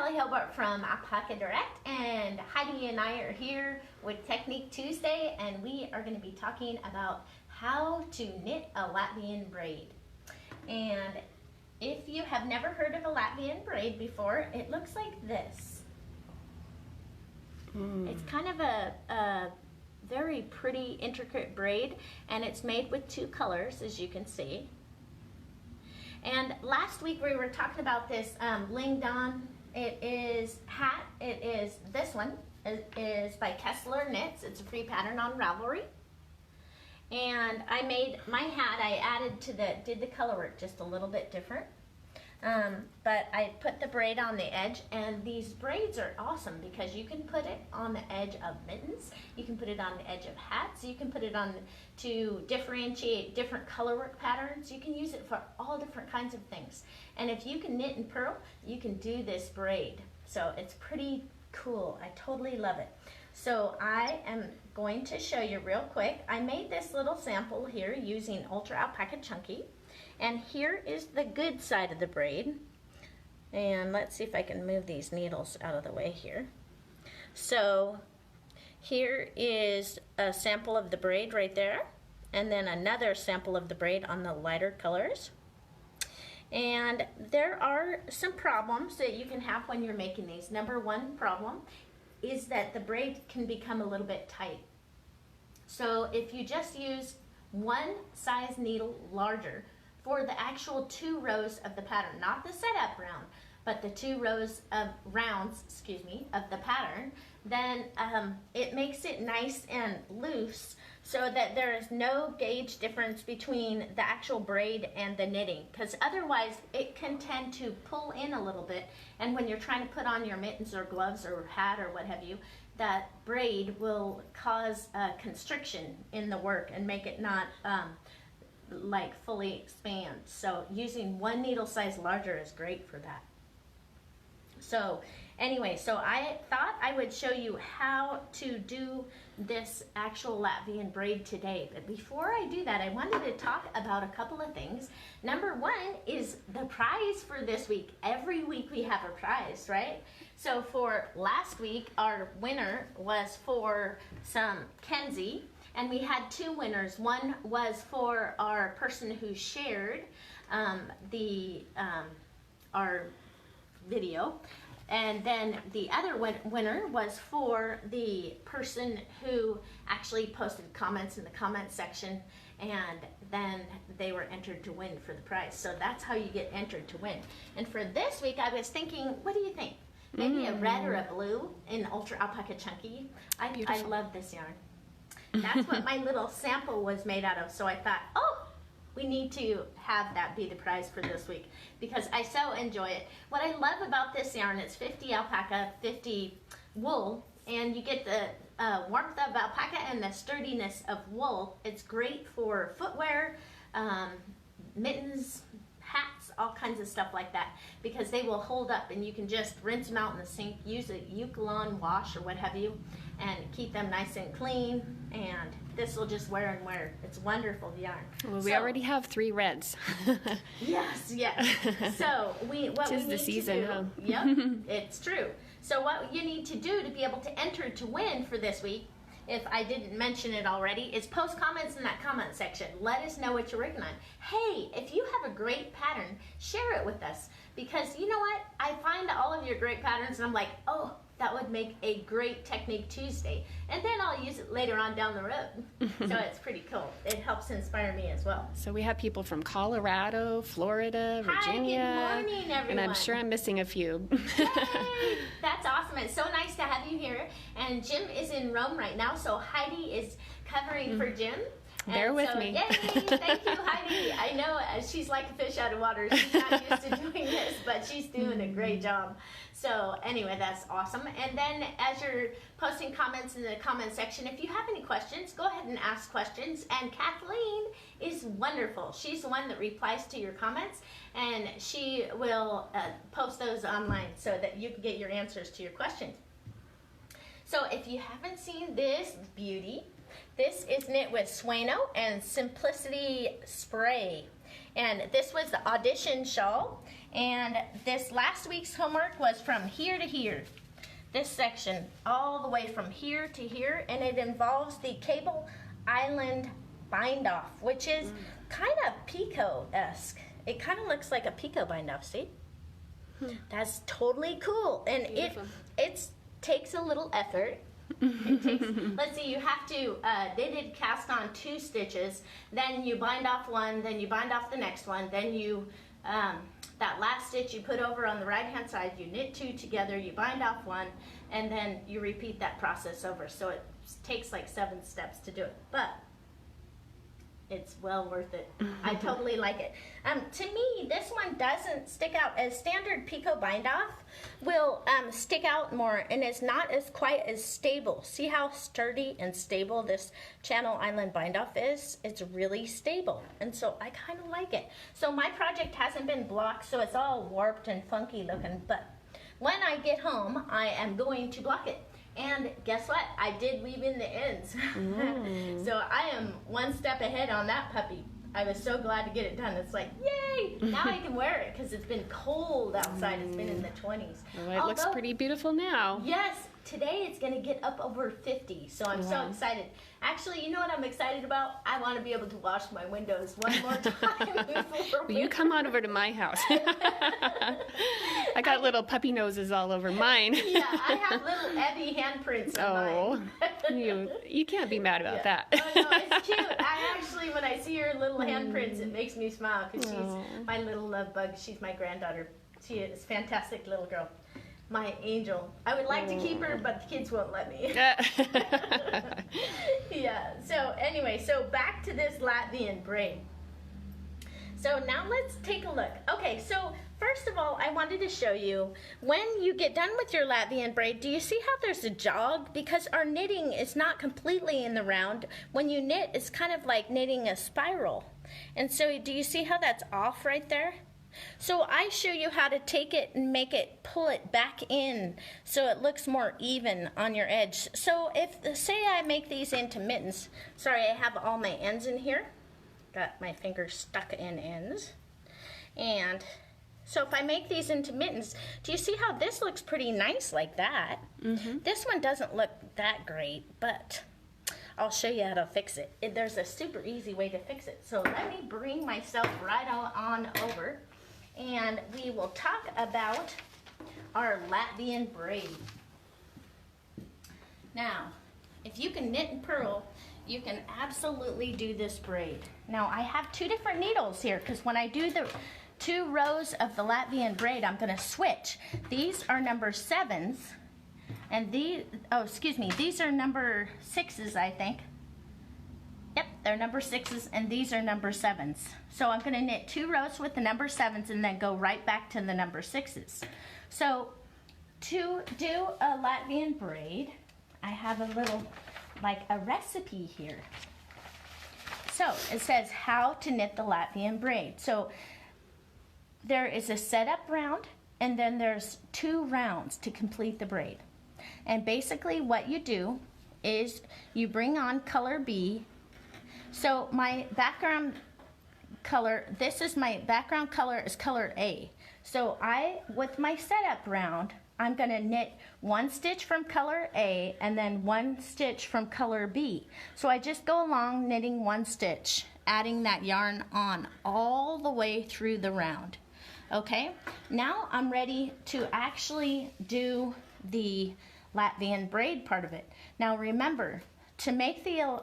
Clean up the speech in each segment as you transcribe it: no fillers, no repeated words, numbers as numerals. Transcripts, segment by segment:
Kelley Hobart from Alpaca Direct, and Heidi and I are here with Technique Tuesday, and we are going to be talking about how to knit a Latvian braid. And if you have never heard of a Latvian braid before, it looks like this. It's kind of a very pretty intricate braid, and it's made with two colors, as you can see. And last week we were talking about this Lingdon. It is hat. It is this one. It is by Kessler Knits. It's a free pattern on Ravelry. And I made my hat. I did the color work just a little bit different. But I put the braid on the edge, and these braids are awesome because you can put it on the edge of mittens, you can put it on the edge of hats, you can put it on to differentiate different color work patterns. You can use it for all different kinds of things. And if you can knit and purl, you can do this braid. So it's pretty cool. I totally love it. So I am going to show you real quick. I made this little sample here using Ultra Alpaca Chunky. And here is the good side of the braid. And let's see if I can move these needles out of the way here. So here is a sample of the braid right there, and then another sample of the braid on the lighter colors. And there are some problems that you can have when you're making these. Number one problem is that the braid can become a little bit tight. So if you just use one size needle larger for the actual 2 rows of the pattern, not the setup round, but the 2 rows of rounds, of the pattern, then it makes it nice and loose so that there is no gauge difference between the actual braid and the knitting, because otherwise it can tend to pull in a little bit, and when you're trying to put on your mittens or gloves or hat or what have you, that braid will cause constriction in the work and make it not like fully expand. So using one needle size larger is great for that. So anyway, so I thought I would show you how to do this actual Latvian braid today. But before I do that, I wanted to talk about a couple of things. Number one is the prize for this week. Every week we have a prize, right? So for last week, our winner was for some Kenzie. And we had 2 winners. One was for our person who shared our video, and then the other winner was for the person who actually posted comments in the comment section, and then they were entered to win for the prize. So that's how you get entered to win. And for this week, I was thinking, what do you think? Maybe a red or a blue in Ultra Alpaca Chunky. I love this yarn. That's what my little sample was made out of. So I thought, oh, we need to have that be the prize for this week because I so enjoy it. What I love about this yarn, it's 50 alpaca, 50 wool, and you get the warmth of alpaca and the sturdiness of wool. It's great for footwear, mittens, hats, all kinds of stuff like that, because they will hold up and you can just rinse them out in the sink, use a Eucalyptus wash or what have you, and keep them nice and clean, and this will just wear and wear. It's wonderful yarn. Well, we already have 3 reds. Yes. So what we need the season, to do, huh? Yep, it's true. So what you need to do to be able to enter to win for this week, if I didn't mention it already, is post comments in that comment section. Let us know what you're working on. Hey, if you have a great pattern, share it with us, because you know what? I find all of your great patterns and I'm like, oh, that would make a great Technique Tuesday. And then I'll use it later on down the road. So it's pretty cool. It helps inspire me as well. So we have people from Colorado, Florida, Virginia. Hi, good morning, everyone. And I'm sure I'm missing a few. Yay! That's awesome. It's so nice to have you here. And Jim is in Rome right now, so Heidi is covering for Jim. Bear with me. Yay! Thank you, Heidi. I know she's like a fish out of water. She's not used to doing this, but she's doing a great job. So anyway, that's awesome. And then as you're posting comments in the comment section, if you have any questions, go ahead and ask questions. And Kathleen is wonderful. She's the one that replies to your comments, and she will post those online so that you can get your answers to your questions. So if you haven't seen this beauty, this is knit with Sueno and Simplicity Spray. And this was the audition shawl, And this last week's homework was from here to here. This section, all the way from here to here, and it involves the Cable Island bind off, which is kind of Pico-esque. It kind of looks like a Pico bind off, see? That's totally cool. And it takes a little effort. Let's see, you have to knitted cast on 2 stitches, then you bind off one, then you bind off the next one, then you that last stitch you put over on the right hand side, you knit 2 together, you bind off one, and then you repeat that process over. So it takes like 7 steps to do it, but it's well worth it. I totally like it. To me, this one doesn't stick out. As standard Pico bind off will stick out more, and it's not as quite as stable. See how sturdy and stable this Channel Island bind off is? It's really stable, and so I kind of like it. So my project hasn't been blocked, so it's all warped and funky looking, but when I get home, I am going to block it. And guess what? I did weave in the ends. So I am 1 step ahead on that puppy. I was so glad to get it done. It's like, yay! Now I can wear it because it's been cold outside. It's been in the 20s. Well, it looks pretty beautiful now. Yes, today it's going to get up over 50, so I'm so excited. Actually, you know what I'm excited about? I want to be able to wash my windows one more time before Will you come on over to my house? I got little puppy noses all over mine. Yeah, I have little Evie handprints on mine. you can't be mad about that. Oh, no, it's cute. I actually, when I see her little handprints, it makes me smile because she's my little love bug. She's my granddaughter. She is a fantastic little girl. My angel. I would like to keep her, but the kids won't let me. Yeah, so anyway, so back to this Latvian braid. So now let's take a look. Okay, so first of all, I wanted to show you, when you get done with your Latvian braid, do you see how there's a jog? Because our knitting is not completely in the round. When you knit, it's kind of like knitting a spiral. And so do you see how that's off right there? So I show you how to take it and pull it back in so it looks more even on your edge. So if, say I make these into mittens, sorry, I have all my ends in here. Got my fingers stuck in ends. And so if I make these into mittens, do you see how this looks pretty nice like that? This one doesn't look that great, but I'll show you how to fix it. There's a super easy way to fix it. So let me bring myself right on over, and we will talk about our Latvian braid. Now, if you can knit and purl, you can absolutely do this braid. Now, I have 2 different needles here because when I do the 2 rows of the Latvian braid, I'm going to switch. These are number 7s, and these are number 6s, I think. Yep, they're number 6s, and these are number 7s. So I'm going to knit 2 rows with the number 7s and then go right back to the number 6s. So to do a Latvian braid, I have a little, like a recipe here. So it says how to knit the Latvian braid. So there is a setup round, and then there's 2 rounds to complete the braid. And basically what you do is you bring on color B. So my background color, this is my background color is color A. So with my setup round, I'm going to knit 1 stitch from color A and then 1 stitch from color B. So I just go along knitting 1 stitch, adding that yarn on all the way through the round. Okay, now I'm ready to actually do the Latvian braid part of it. Now remember, to make the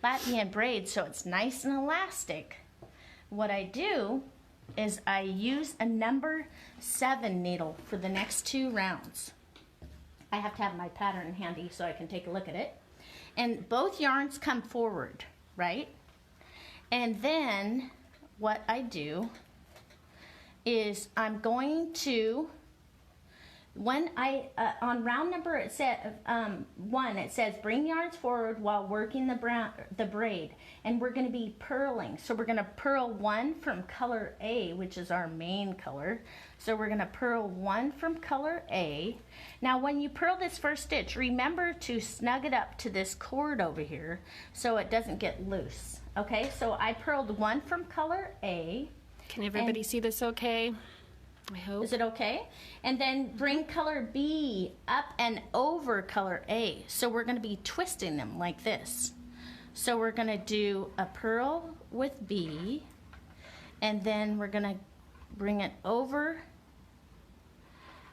Latvian braid so it's nice and elastic, what I do is I use a number 7 needle for the next 2 rounds. I have to have my pattern handy so I can take a look at it. And both yarns come forward, right? And then what I do is I'm going to, when on round number it said 1, it says bring yarns forward while working the braid, and we're going to be purling. So we're going to purl 1 from color A, which is our main color. So we're going to purl 1 from color A. Now when you purl this first stitch, remember to snug it up to this cord over here so it doesn't get loose. Okay, so I purled 1 from color A. Can everybody see this okay? I hope. Is it okay? And then bring color B up and over color A. So we're going to be twisting them like this. So we're going to do a purl with B, and then we're going to bring it over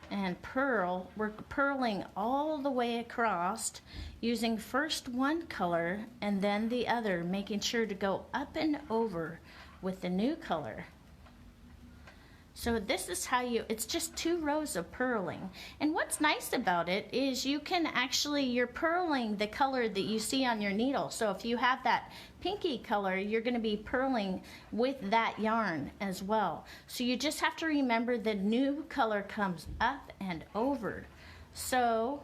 and purl. We're purling all the way across using first one color and then the other, making sure to go up and over with the new color. So this is how it's just 2 rows of purling. And what's nice about it is you can actually, you're purling the color that you see on your needle. So if you have that pinky color, you're going to be purling with that yarn as well. So you just have to remember the new color comes up and over. So,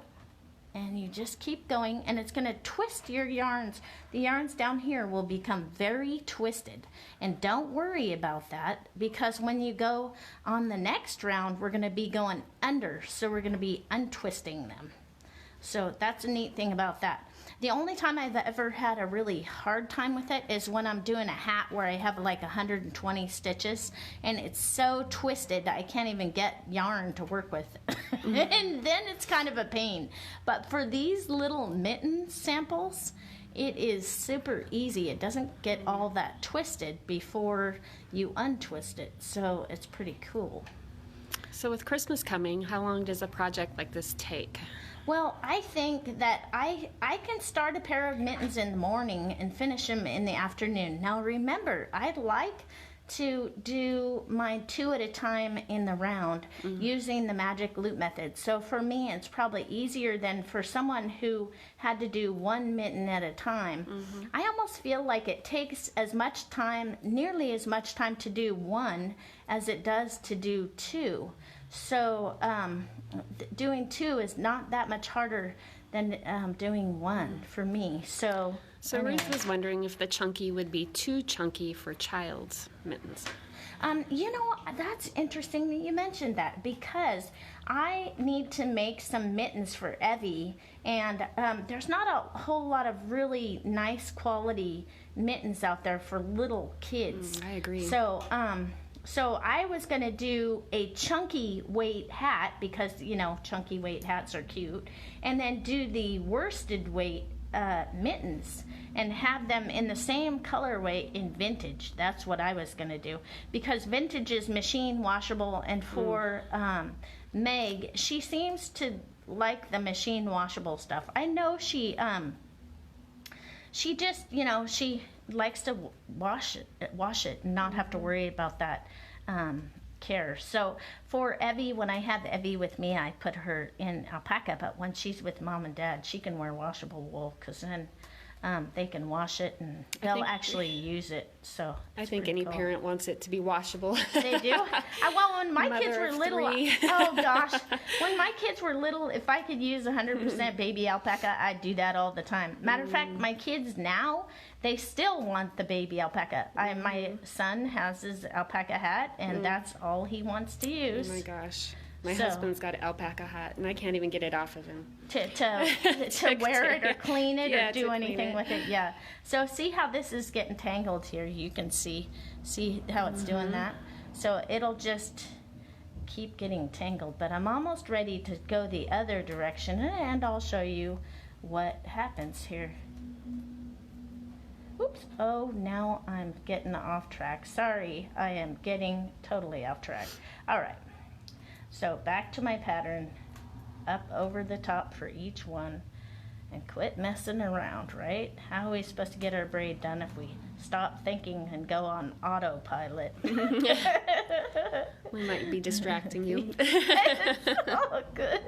and you just keep going, and it's going to twist your yarns. The yarns down here will become very twisted, and don't worry about that, because when you go on the next round, we're going to be going under, so we're going to be untwisting them. So that's a neat thing about that. The only time I've ever had a really hard time with it is when I'm doing a hat where I have like 120 stitches and it's so twisted I can't even get yarn to work with. And then it's kind of a pain. But for these little mitten samples, it is super easy. It doesn't get all that twisted before you untwist it. So it's pretty cool. So with Christmas coming, how long does a project like this take? Well, I think that I can start a pair of mittens in the morning and finish them in the afternoon. Now remember, I'd like to do mine 2 at a time in the round using the magic loop method. So for me, it's probably easier than for someone who had to do 1 mitten at a time. I almost feel like it takes as much time, nearly as much time to do 1 as it does to do 2. So doing 2 is not that much harder than doing 1 for me. So anyway. Ruth was wondering if the chunky would be too chunky for child's mittens. You know, that's interesting that you mentioned that, because I need to make some mittens for Evie, and there's not a whole lot of really nice quality mittens out there for little kids. I agree. So I was going to do a chunky weight hat, because, you know, chunky weight hats are cute, and then do the worsted weight mittens and have them in the same colorway in vintage. That's what I was going to do, because vintage is machine washable, and for Meg, she seems to like the machine washable stuff. I know she just, you know, she likes to wash it and not have to worry about that care. So for Evie, when I have Evie with me, I put her in alpaca, but when she's with mom and dad, she can wear washable wool, because then they can wash it and they'll actually use it. So I think any parent wants it to be washable. They do? Well, when my kids were little, oh gosh, when my kids were little, if I could use 100% baby alpaca, I'd do that all the time. Matter of fact, my kids now, they still want the baby alpaca. My son has his alpaca hat, and that's all he wants to use. Oh my gosh. My husband's got an alpaca hat, and I can't even get it off of him. To wear it or clean it or do anything with it. Yeah. So see how this is getting tangled here? You can see how it's doing that? So it'll just keep getting tangled. But I'm almost ready to go the other direction, and I'll show you what happens here. Oops. Oh, now I'm getting off track. Sorry, I am getting totally off track. All right. So back to my pattern, up over the top for each one, and quit messing around, right? How are we supposed to get our braid done if we stop thinking and go on autopilot? We might be distracting you. Oh, good.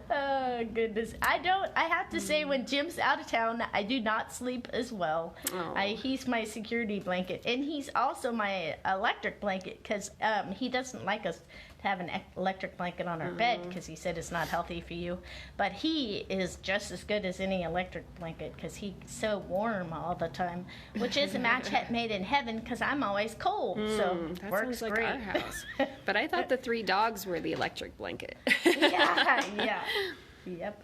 Oh, goodness. I have to say, when Jim's out of town, I do not sleep as well. He's my security blanket, and he's also my electric blanket, because he doesn't like us to have an electric blanket on our bed, because he said it's not healthy for you. But he is just as good as any electric blanket, because he's so warm all the time, which is a match made in heaven, because I'm always cold. So that works sounds like great. our house. But I thought the 3 dogs were the electric blanket. Yeah. Yep.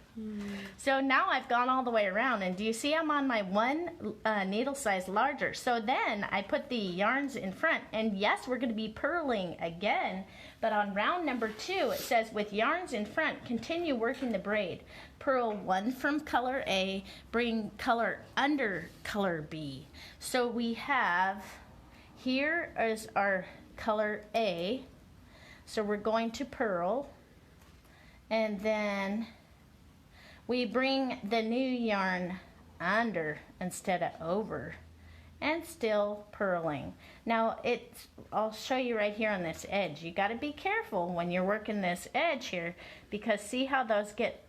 So now I've gone all the way around, and do you see I'm on my 1 needle size larger? So then I put the yarns in front, and yes, we're going to be purling again, But on round number 2, it says, with yarns in front, continue working the braid. Purl 1 from color A, bring color under color B. So we have, here is our color A. So we're going to purl, and then we bring the new yarn under instead of over, and still purling. Now I'll show you right here on this edge. You got to be careful when you're working this edge here, because see how those get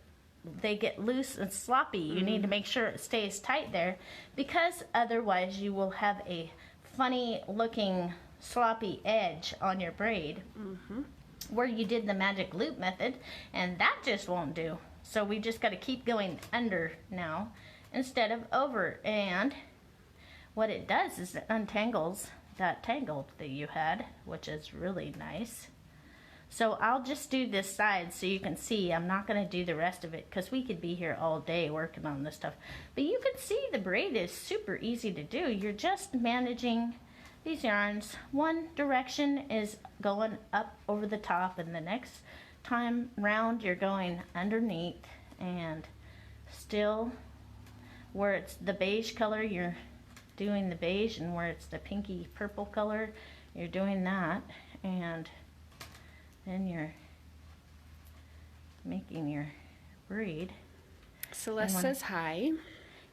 loose and sloppy. You need to make sure it stays tight there, because otherwise you will have a funny looking sloppy edge on your braid where you did the magic loop method, and that just won't do. So we just got to keep going under now instead of over, and what it does is it untangles that tangle that you had, which is really nice. So I'll just do this side so you can see. I'm not going to do the rest of it because we could be here all day working on this stuff. But you can see the braid is super easy to do. You're just managing these yarns. One direction is going up over the top, and the next time round you're going underneath, and still where it's the beige color you're doing the beige, and where it's the pinky purple color you're doing that, and then you're making your braid. Celeste says hi.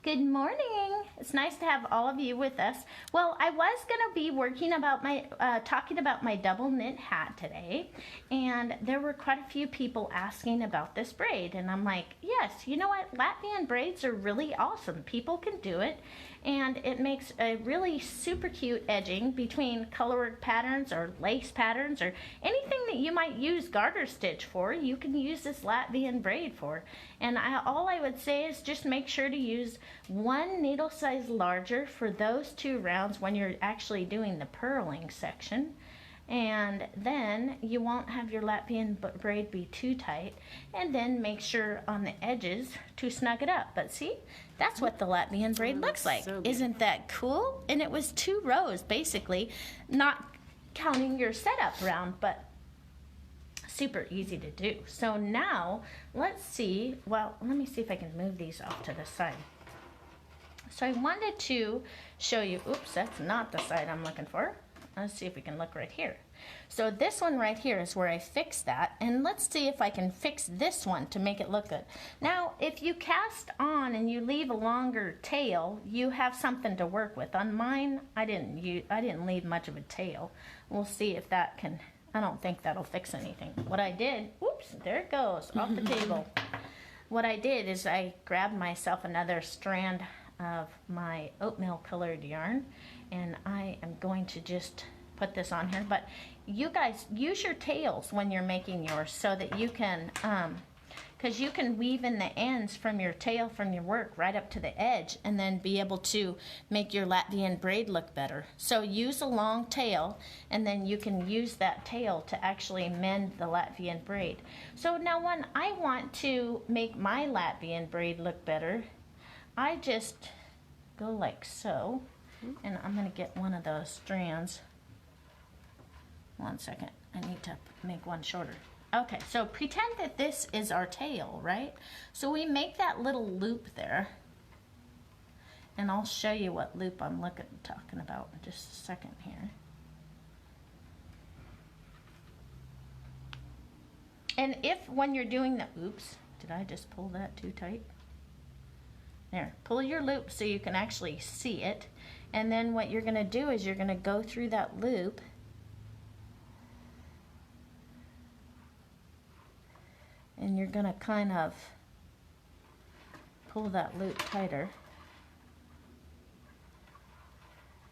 Good morning. It's nice to have all of you with us. Well, I was going to be talking about my double knit hat today, and there were quite a few people asking about this braid, and I'm like, yes, you know what? Latvian braids are really awesome. People can do it, and it makes a really super cute edging between colorwork patterns or lace patterns or anything that you might use garter stitch for. You can use this Latvian braid for. And all I would say is just make sure to use one needle size larger for those 2 rounds when you're actually doing the purling section. And then you won't have your Latvian braid be too tight, and then make sure on the edges to snug it up. But see, that's what the Latvian braid looks like. So isn't that cool? And it was 2 rows basically, not counting your setup round, but super easy to do. So now let's see, well, let me see if I can move these off to the side. So I wanted to show you, oops, that's not the side I'm looking for. Let's see if we can look right here. So this one right here is where I fixed that, and let's see if I can fix this one to make it look good. Now, if you cast on and you leave a longer tail, you have something to work with. On mine, I didn't leave much of a tail. We'll see if that can, I don't think that'll fix anything. What I did, whoops, there it goes, off the table. What I did is I grabbed myself another strand of my oatmeal colored yarn, and I am going to just put this on here. But you guys use your tails when you're making yours so that you can, because you can weave in the ends from your tail from your work right up to the edge, and then be able to make your Latvian braid look better. So use a long tail, and then you can use that tail to actually mend the Latvian braid. So now when I want to make my Latvian braid look better, I just go like so, and I'm going to get one of those strands. One second, I need to make one shorter. Okay, so pretend that this is our tail, right? So we make that little loop there, and I'll show you what loop I'm talking about in just a second here. And if when you're doing the, oops, did I just pull that too tight? There, pull your loop so you can actually see it. And then what you're going to do is you're going to go through that loop, and you're going to kind of pull that loop tighter.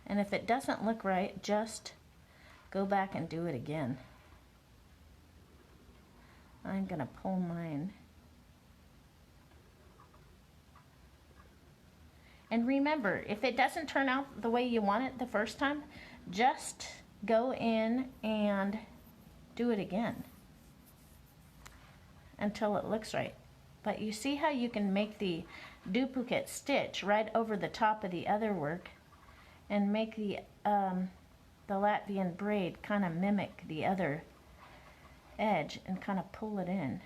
And if it doesn't look right, just go back and do it again. I'm going to pull mine. And remember, if it doesn't turn out the way you want it the first time, just go in and do it again until it looks right. But you see how you can make the duplicate stitch right over the top of the other work and make the Latvian braid kind of mimic the other edge and kind of pull it in.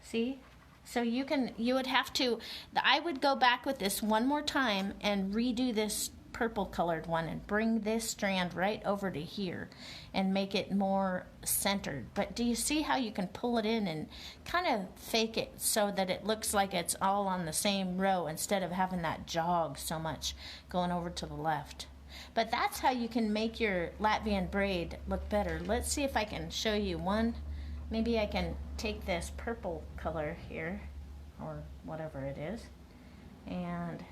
See? So you would have to, I would go back with this one more time and redo this purple colored one and bring this strand right over to here and make it more centered. But do you see how you can pull it in and kind of fake it so that it looks like it's all on the same row instead of having that jog so much going over to the left? But that's how you can make your Latvian braid look better. Let's see if I can show you one. Maybe I can take this purple color here, or whatever it is, and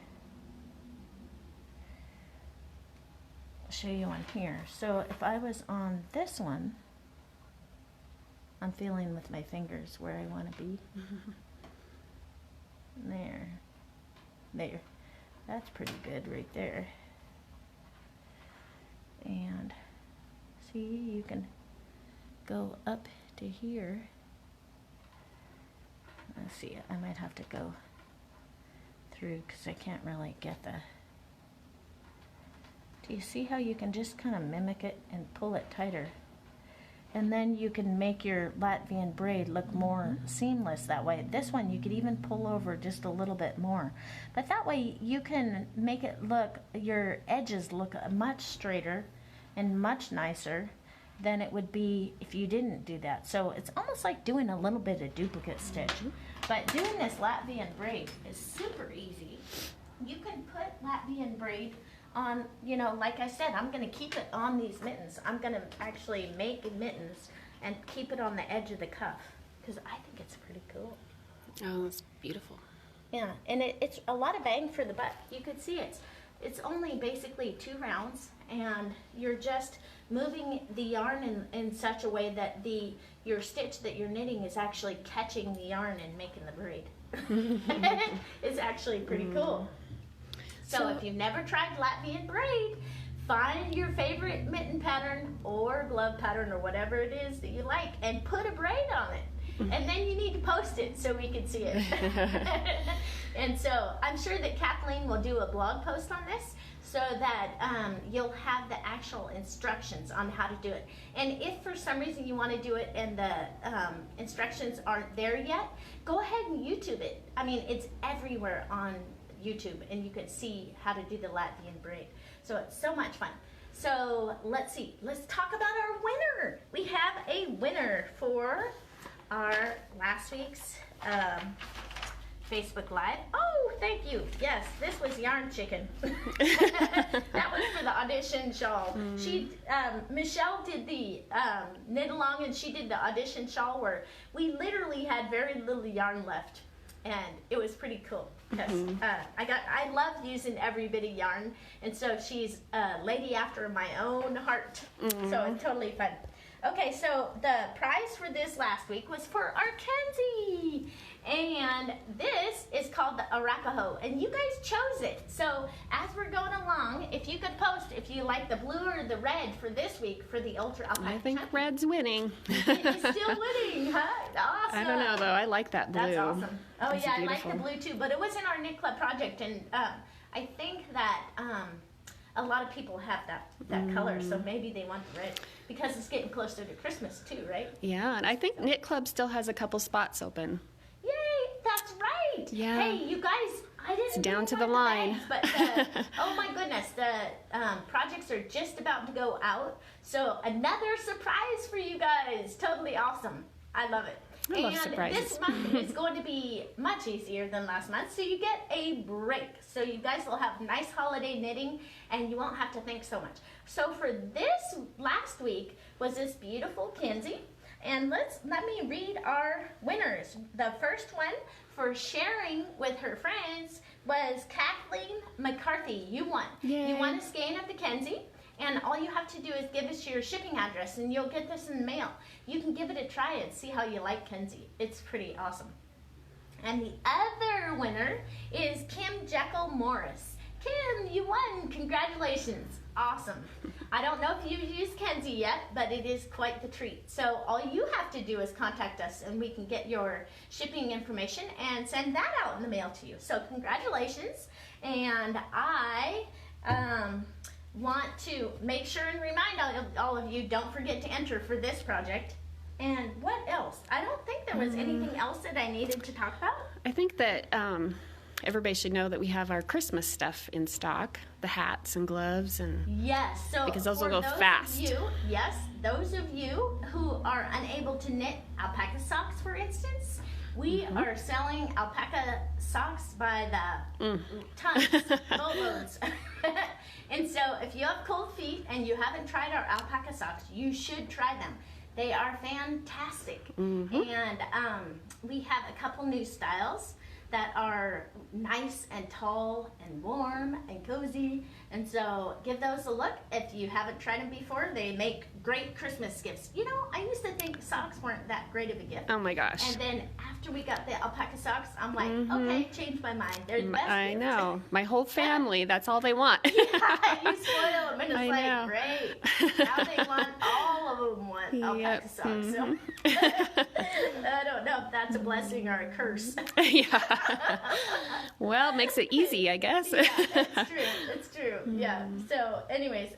show you on here. So if I was on this one, I'm feeling with my fingers where I want to be. There. That's pretty good right there. And see, you can go up to here. Let's see, I might have to go through because I can't really get the... Do you see how you can just kind of mimic it and pull it tighter? And then you can make your Latvian braid look more seamless that way. This one you could even pull over just a little bit more. But that way you can make it look, your edges look much straighter and much nicer than it would be if you didn't do that. So it's almost like doing a little bit of duplicate stitch. But doing this Latvian braid is super easy. You can put Latvian braid on, you know, like I said, I'm going to keep it on these mittens. I'm going to actually make mittens and keep it on the edge of the cuff because I think it's pretty cool. Oh, that's beautiful. Yeah, and it's a lot of bang for the buck. You could see it's only basically 2 rounds, and you're just moving the yarn in such a way that your stitch that you're knitting is actually catching the yarn and making the braid. It's actually pretty cool. So if you've never tried Latvian braid, find your favorite mitten pattern or glove pattern or whatever it is that you like and put a braid on it. And then you need to post it so we can see it. And so I'm sure that Kathleen will do a blog post on this so that you'll have the actual instructions on how to do it. And if for some reason you want to do it and the instructions aren't there yet, go ahead and YouTube it. I mean, it's everywhere on YouTube, and you can see how to do the Latvian braid. So it's so much fun. So let's see. Let's talk about our winner. We have a winner for our last week's Facebook Live. Oh, thank you. Yes, this was Yarn Chicken. That was for the audition shawl. She, Michelle did the knit along, and she did the audition shawl where we literally had very little yarn left, and it was pretty cool. Because I love using every bit of yarn, and so she's a lady after my own heart. So it's totally fun. Okay, so the prize for this last week was for our Kenzie, and this is called the Arapaho, and you guys chose it. So as we're going along, if you could post if you like the blue or the red for this week for the Ultra Alpaca. I think red's winning. It's still winning, huh? Awesome. I don't know though. I like that blue. That's awesome. Oh That's yeah, beautiful. I like the blue too, but it was in our knit club project, and I think that a lot of people have that color, so maybe they want the red because it's getting closer to Christmas too, right? Yeah, and I think Knit Club still has a couple spots open. Yay, that's right. Yeah. Hey, you guys, I didn't. It's down to bring the line. bags, but oh my goodness, the projects are just about to go out, so another surprise for you guys. Totally awesome. I love it. I love surprises. This month is going to be much easier than last month, so you get a break. So you guys will have nice holiday knitting, and you won't have to think so much. So for this last week was this beautiful Kenzie, and let me read our winners. The first one for sharing with her friends was Kathleen McCarthy. You won. Yay. You won a skein of the Kenzie. And all you have to do is give us your shipping address, and you'll get this in the mail. You can give it a try and see how you like Kenzie. It's pretty awesome. And the other winner is Kim Jekyll Morris. Kim, you won. Congratulations. Awesome. I don't know if you've used Kenzie yet, but it is quite the treat. So all you have to do is contact us, and we can get your shipping information and send that out in the mail to you. So congratulations. And I want to make sure and remind all of you, don't forget to enter for this project. And what else? I don't think there was anything else that I needed to talk about. I think that everybody should know that we have our Christmas stuff in stock, the hats and gloves, and Yes, so because those will for go fast. Those of you who are unable to knit alpaca socks, for instance, we are selling alpaca socks by the tons, boatloads. And so if you have cold feet and you haven't tried our alpaca socks, you should try them. They are fantastic. And we have a couple new styles that are nice and tall and warm and cozy. And so give those a look. If you haven't tried them before, they make great Christmas gifts. You know, I used to think socks weren't that great of a gift. Oh my gosh. And then after we got the alpaca socks, I'm like, okay, changed my mind. They're the best I gift. know. My whole family, that's all they want. Yeah, you spoil them, and it's I like, know. great. Now they want, all of them want alpaca socks. So I don't know if that's a blessing or a curse. Yeah. Well, it makes it easy, I guess. Yeah, it's true. Yeah. So anyways,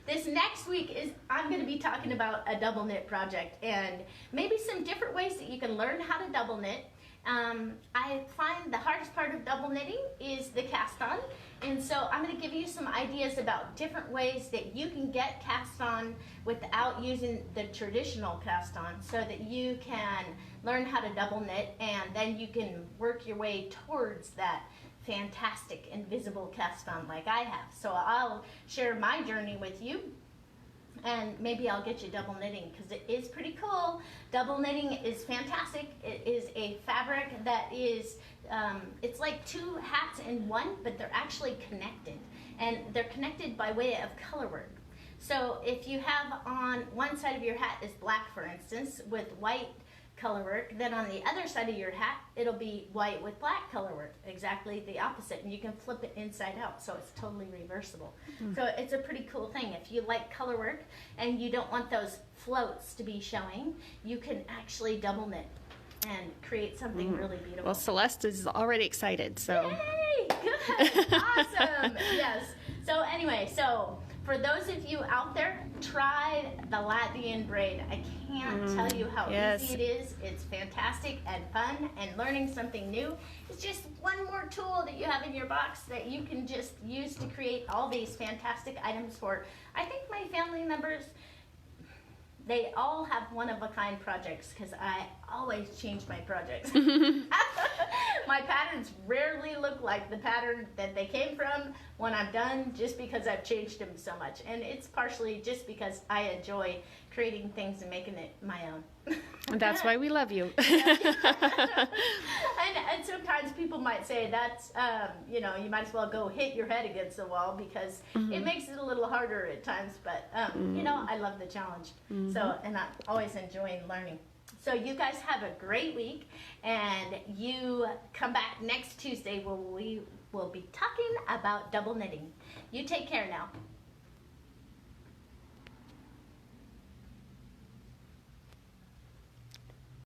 this next week I'm going to be talking about a double knit project and maybe some different ways that you can learn how to double knit. I find the hardest part of double knitting is the cast on, and so I'm going to give you some ideas about different ways that you can get cast on without using the traditional cast on, so that you can learn how to double knit, and then you can work your way towards that fantastic invisible cast on like I have. So I'll share my journey with you, and maybe I'll get you double knitting because it is pretty cool. Double knitting is fantastic. It is a fabric that is, it's like two hats in one, but they're actually connected, and they're connected by way of color work. So if you have on one side of your hat is black, for instance, with white color work, then on the other side of your hat it'll be white with black color work, exactly the opposite, and you can flip it inside out, so it's totally reversible. So it's a pretty cool thing. If you like color work and you don't want those floats to be showing, you can actually double knit and create something really beautiful. Well, Celeste is already excited, so. Yay! Good! Awesome! Yes. So anyway, so for those of you out there, try the Latvian braid. I can't tell you how easy it is. It's fantastic and fun, and learning something new is just one more tool that you have in your box that you can just use to create all these fantastic items for. I think my family members, they all have one-of-a-kind projects because I always change my projects. My patterns rarely look like the pattern that they came from when I'm done, just because I've changed them so much. And it's partially just because I enjoy creating things and making it my own. That's why we love you. And sometimes people might say that's, you know, you might as well go hit your head against the wall because it makes it a little harder at times. But, you know, I love the challenge. So, and I'm always enjoying learning. So you guys have a great week, and you come back next Tuesday where we will be talking about double knitting. You take care now.